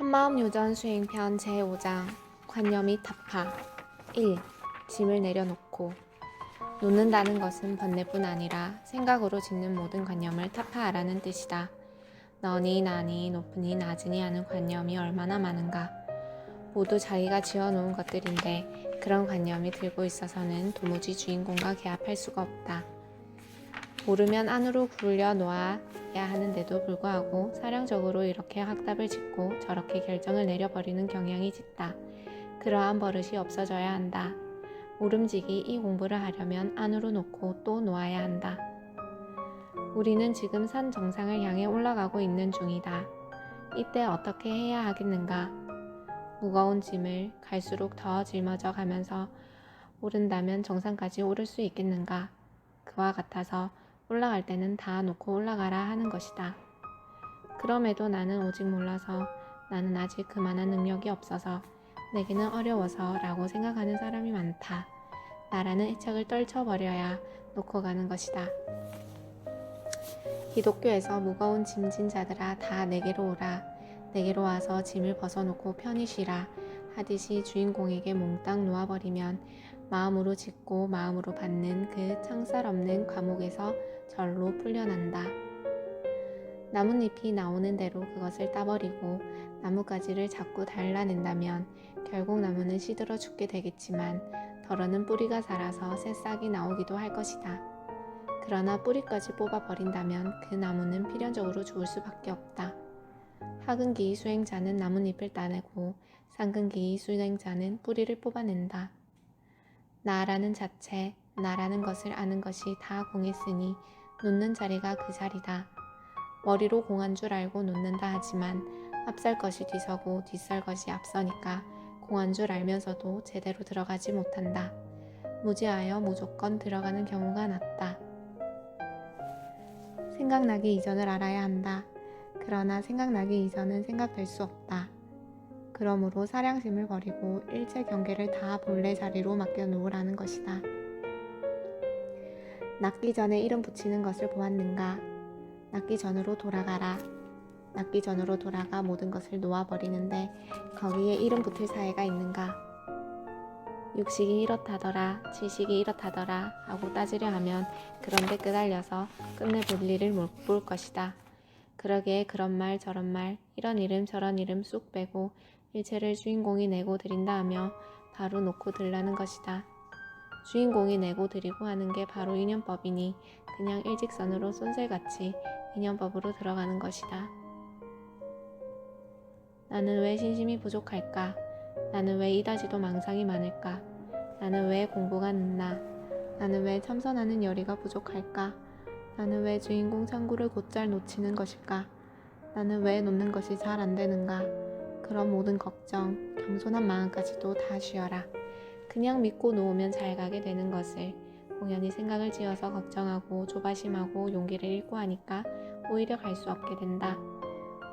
한마음요전 수행편 제5장 관념이 타파 1. 짐을 내려놓고 놓는다는 것은 번뇌뿐 아니라 생각으로 짓는 모든 관념을 타파하라는 뜻이다. 너니 나니 높으니 낮으니 하는 관념이 얼마나 많은가. 모두 자기가 지어놓은 것들인데 그런 관념이 들고 있어서는 도무지 주인공과 개합할 수가 없다. 모르면 안으로 굴려 놓아야 하는데도 불구하고 사량적으로 이렇게 확답을 짓고 저렇게 결정을 내려버리는 경향이 짙다. 그러한 버릇이 없어져야 한다. 모름지기 이 공부를 하려면 안으로 놓고 또 놓아야 한다. 우리는 지금 산 정상을 향해 올라가고 있는 중이다. 이때 어떻게 해야 하겠는가? 무거운 짐을 갈수록 더 짊어져 가면서 오른다면 정상까지 오를 수 있겠는가? 그와 같아서 올라갈 때는 다 놓고 올라가라 하는 것이다. 그럼에도 나는 오직 몰라서, 나는 아직 그만한 능력이 없어서, 내게는 어려워서 라고 생각하는 사람이 많다. 나라는 애착을 떨쳐버려야 놓고 가는 것이다. 기독교에서 무거운 짐진 자들아 다 내게로 오라. 내게로 와서 짐을 벗어놓고 편히 쉬라 하듯이 주인공에게 몽땅 놓아버리면 마음으로 짓고 마음으로 받는 그 창살 없는 과목에서 절로 풀려난다. 나뭇잎이 나오는 대로 그것을 따버리고 나뭇가지를 자꾸 잘라낸다면 결국 나무는 시들어 죽게 되겠지만 덜어는 뿌리가 자라서 새싹이 나오기도 할 것이다. 그러나 뿌리까지 뽑아버린다면 그 나무는 필연적으로 죽을 수밖에 없다. 하근기의 수행자는 나뭇잎을 따내고 상근기의 수행자는 뿌리를 뽑아낸다. 나라는 자체, 나라는 것을 아는 것이 다 공했으니 놓는 자리가 그 자리다. 머리로 공한 줄 알고 놓는다 하지만 앞살 것이 뒤서고 뒷살 것이 앞서니까 공한 줄 알면서도 제대로 들어가지 못한다. 무지하여 무조건 들어가는 경우가 낫다. 생각나기 이전을 알아야 한다. 그러나 생각나기 이전은 생각될 수 없다. 그러므로 사량심을 버리고 일체 경계를 다 본래 자리로 맡겨놓으라는 것이다. 낫기 전에 이름 붙이는 것을 보았는가? 낫기 전으로 돌아가라. 낫기 전으로 돌아가 모든 것을 놓아버리는데 거기에 이름 붙을 사회가 있는가? 육식이 이렇다더라, 지식이 이렇다더라 하고 따지려 하면 그런데 끄달려서 끝내 볼 일을 못 볼 것이다. 그러기에 그런 말 저런 말 이런 이름 저런 이름 쑥 빼고 일체를 주인공이 내고 드린다 하며 바로 놓고 들라는 것이다. 주인공이 내고 드리고 하는 게 바로 인연법이니 그냥 일직선으로 쏜살같이 인연법으로 들어가는 것이다. 나는 왜 신심이 부족할까? 나는 왜 이다지도 망상이 많을까? 나는 왜 공부가 늦나? 나는 왜 참선하는 열의가 부족할까? 나는 왜 주인공 창구를 곧잘 놓치는 것일까? 나는 왜 놓는 것이 잘 안 되는가? 그런 모든 걱정, 겸손한 마음까지도 다 쉬어라. 그냥 믿고 놓으면 잘 가게 되는 것을 공연히 생각을 지어서 걱정하고 조바심하고 용기를 잃고 하니까 오히려 갈 수 없게 된다.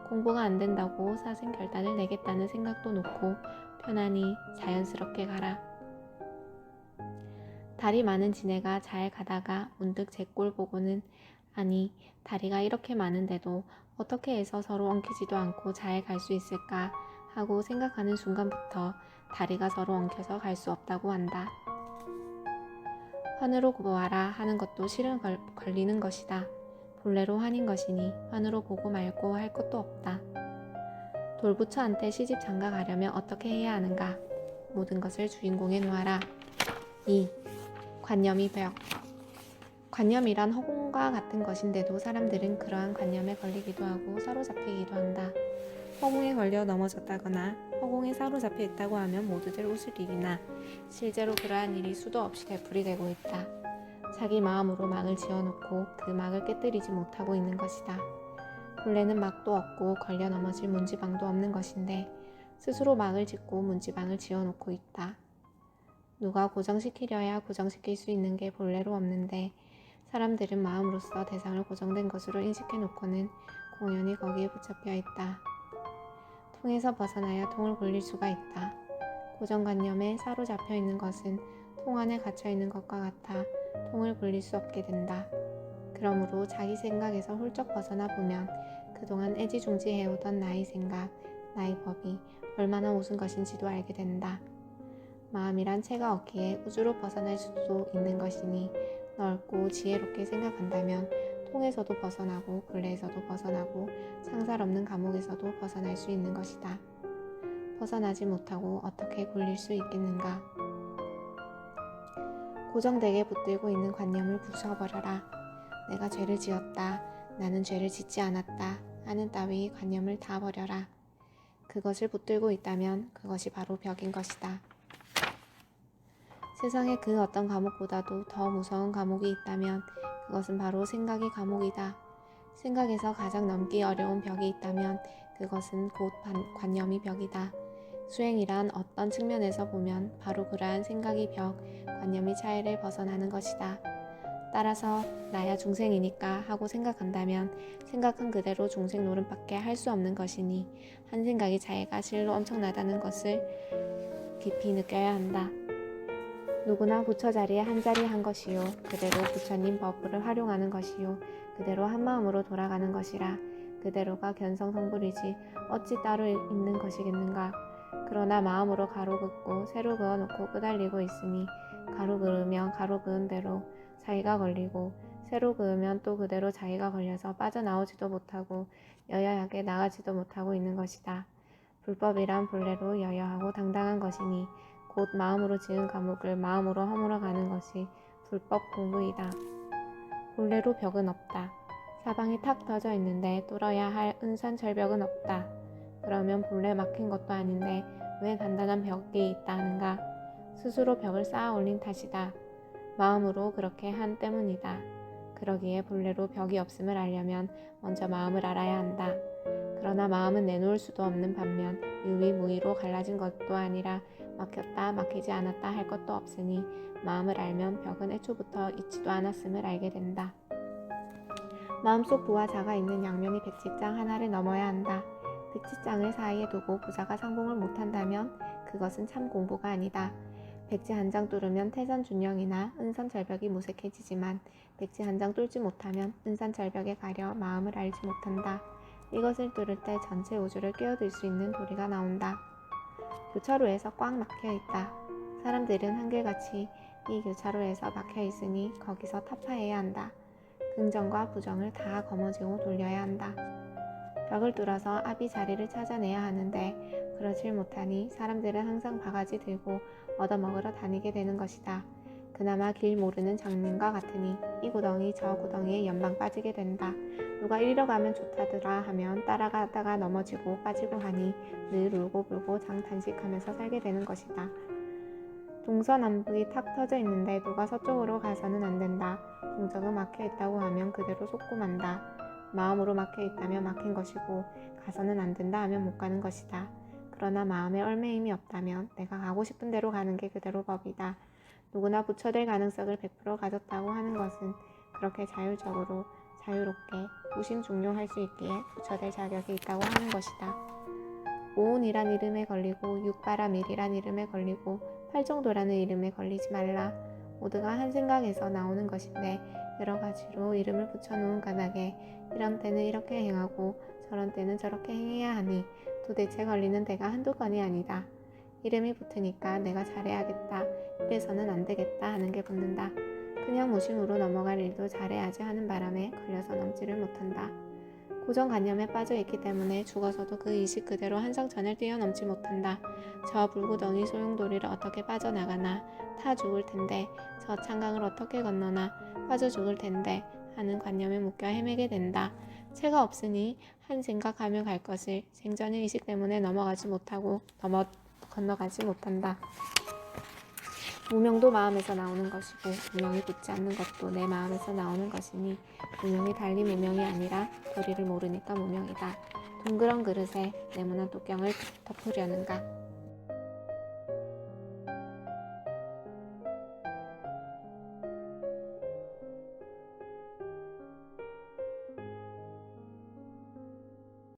공부가 안 된다고 사생 결단을 내겠다는 생각도 놓고 편안히 자연스럽게 가라. 다리 많은 지네가 잘 가다가 문득 제 꼴 보고는 아니 다리가 이렇게 많은데도 어떻게 해서 서로 엉키지도 않고 잘 갈 수 있을까 하고 생각하는 순간부터 다리가 서로 엉켜서 갈 수 없다고 한다. 환으로 보아라 하는 것도 실은 걸리는 것이다. 본래로 환인 것이니 환으로 보고 말고 할 것도 없다. 돌부처한테 시집 장가 가려면 어떻게 해야 하는가? 모든 것을 주인공에 놓아라. 2. 관념이 벽. 관념이란 허공과 같은 것인데도 사람들은 그러한 관념에 걸리기도 하고 사로잡히기도 한다. 허공에 걸려 넘어졌다거나 허공에 사로잡혀 있다고 하면 모두들 웃을 일이나 실제로 그러한 일이 수도 없이 되풀이되고 있다. 자기 마음으로 막을 지어놓고 그 막을 깨뜨리지 못하고 있는 것이다. 본래는 막도 없고 걸려 넘어질 문지방도 없는 것인데 스스로 막을 짓고 문지방을 지어놓고 있다. 누가 고정시키려야 고정시킬 수 있는 게 본래로 없는데 사람들은 마음으로써 대상을 고정된 것으로 인식해놓고는 공연히 거기에 붙잡혀 있다. 통에서 벗어나야 통을 굴릴 수가 있다. 고정관념에 사로잡혀 있는 것은 통 안에 갇혀 있는 것과 같아 통을 굴릴 수 없게 된다. 그러므로 자기 생각에서 훌쩍 벗어나 보면 그동안 애지중지해오던 나의 생각, 나의 법이 얼마나 우스운 것인지도 알게 된다. 마음이란 채가 없기에 우주로 벗어날 수도 있는 것이니 넓고 지혜롭게 생각한다면 통에서도 벗어나고 굴레에서도 벗어나고 상살 없는 감옥에서도 벗어날 수 있는 것이다. 벗어나지 못하고 어떻게 굴릴 수 있겠는가? 고정되게 붙들고 있는 관념을 부숴버려라. 내가 죄를 지었다. 나는 죄를 짓지 않았다. 하는 따위의 관념을 다 버려라. 그것을 붙들고 있다면 그것이 바로 벽인 것이다. 세상에 그 어떤 감옥보다도 더 무서운 감옥이 있다면 그것은 바로 생각의 감옥이다. 생각에서 가장 넘기 어려운 벽이 있다면 그것은 곧 관념의 벽이다. 수행이란 어떤 측면에서 보면 바로 그러한 생각의 벽, 관념의 차이를 벗어나는 것이다. 따라서 나야 중생이니까 하고 생각한다면 생각한 그대로 중생 노릇밖에 할 수 없는 것이니 한 생각의 차이가 실로 엄청나다는 것을 깊이 느껴야 한다. 누구나 부처 자리에 한 자리 한 것이요 그대로 부처님 법을 활용하는 것이요 그대로 한 마음으로 돌아가는 것이라. 그대로가 견성성불이지 어찌 따로 있는 것이겠는가. 그러나 마음으로 가로 긋고 세로 그어놓고 끄달리고 있으니 가로 그으면 가로 그은 대로 자기가 걸리고 세로 그으면 또 그대로 자기가 걸려서 빠져나오지도 못하고 여여하게 나가지도 못하고 있는 것이다. 불법이란 본래로 여여하고 당당한 것이니 곧 마음으로 지은 감옥을 마음으로 허물어 가는 것이 불법 공부이다. 본래로 벽은 없다. 사방이 탁 터져 있는데 뚫어야 할 은산절벽은 없다. 그러면 본래 막힌 것도 아닌데 왜 단단한 벽이 있다 하는가? 스스로 벽을 쌓아 올린 탓이다. 마음으로 그렇게 한 때문이다. 그러기에 본래로 벽이 없음을 알려면 먼저 마음을 알아야 한다. 그러나 마음은 내놓을 수도 없는 반면 유의무의로 갈라진 것도 아니라 막혔다 막히지 않았다 할 것도 없으니 마음을 알면 벽은 애초부터 있지도 않았음을 알게 된다. 마음속 부와 자가 있는 양면의 백지장 하나를 넘어야 한다. 백지장을 사이에 두고 부자가 상봉을 못한다면 그것은 참 공부가 아니다. 백지 한 장 뚫으면 태산준영이나 은산절벽이 무색해지지만 백지 한 장 뚫지 못하면 은산절벽에 가려 마음을 알지 못한다. 이것을 뚫을 때 전체 우주를 끼어들 수 있는 도리가 나온다. 교차로에서 꽉 막혀있다. 사람들은 한결같이 이 교차로에서 막혀있으니 거기서 타파해야 한다. 긍정과 부정을 다 거머쥐고 돌려야 한다. 벽을 뚫어서 앞이 자리를 찾아내야 하는데 그러질 못하니 사람들은 항상 바가지 들고 얻어먹으러 다니게 되는 것이다. 그나마 길 모르는 장님과 같으니 이 구덩이 저 구덩이에 연방 빠지게 된다. 누가 이리로 가면 좋다더라 하면 따라가다가 넘어지고 빠지고 하니 늘 울고불고 장탄식하면서 살게 되는 것이다. 동서남북이 탁 터져 있는데 누가 서쪽으로 가서는 안 된다. 동쪽은 막혀 있다고 하면 그대로 속고 만다. 마음으로 막혀 있다면 막힌 것이고 가서는 안 된다 하면 못 가는 것이다. 그러나 마음에 얼매임이 없다면 내가 가고 싶은 대로 가는 게 그대로 법이다. 누구나 부처될 가능성을 100% 가졌다고 하는 것은 그렇게 자율적으로 자유롭게 무심중용할 수 있기에 부처될 자격이 있다고 하는 것이다. 오온이란 이름에 걸리고 육바라밀이란 이름에 걸리고 팔정도라는 이름에 걸리지 말라. 모두가 한 생각에서 나오는 것인데 여러 가지로 이름을 붙여놓은 까닭에 이런 때는 이렇게 행하고 저런 때는 저렇게 행해야 하니 도대체 걸리는 데가 한두 건이 아니다. 이름이 붙으니까 내가 잘해야겠다, 이래서는 안 되겠다 하는 게 붙는다. 그냥 무심으로 넘어갈 일도 잘해야지 하는 바람에 걸려서 넘지를 못한다. 고정관념에 빠져있기 때문에 죽어서도 그 의식 그대로 한상천을 뛰어넘지 못한다. 저 불구덩이 소용돌이를 어떻게 빠져나가나, 타 죽을 텐데 저 창강을 어떻게 건너나 빠져 죽을 텐데 하는 관념에 묶여 헤매게 된다. 채가 없으니 한 생각하며 갈 것을 생전의 의식 때문에 넘어가지 못하고 건너가지 못한다. 무명도 마음에서 나오는 것이고 무명이 붙지 않는 것도 내 마음에서 나오는 것이니 무명이 달리 무명이 아니라 도리를 모르니까 무명이다. 둥그런 그릇에 네모난 뚜껑을 덮으려는가.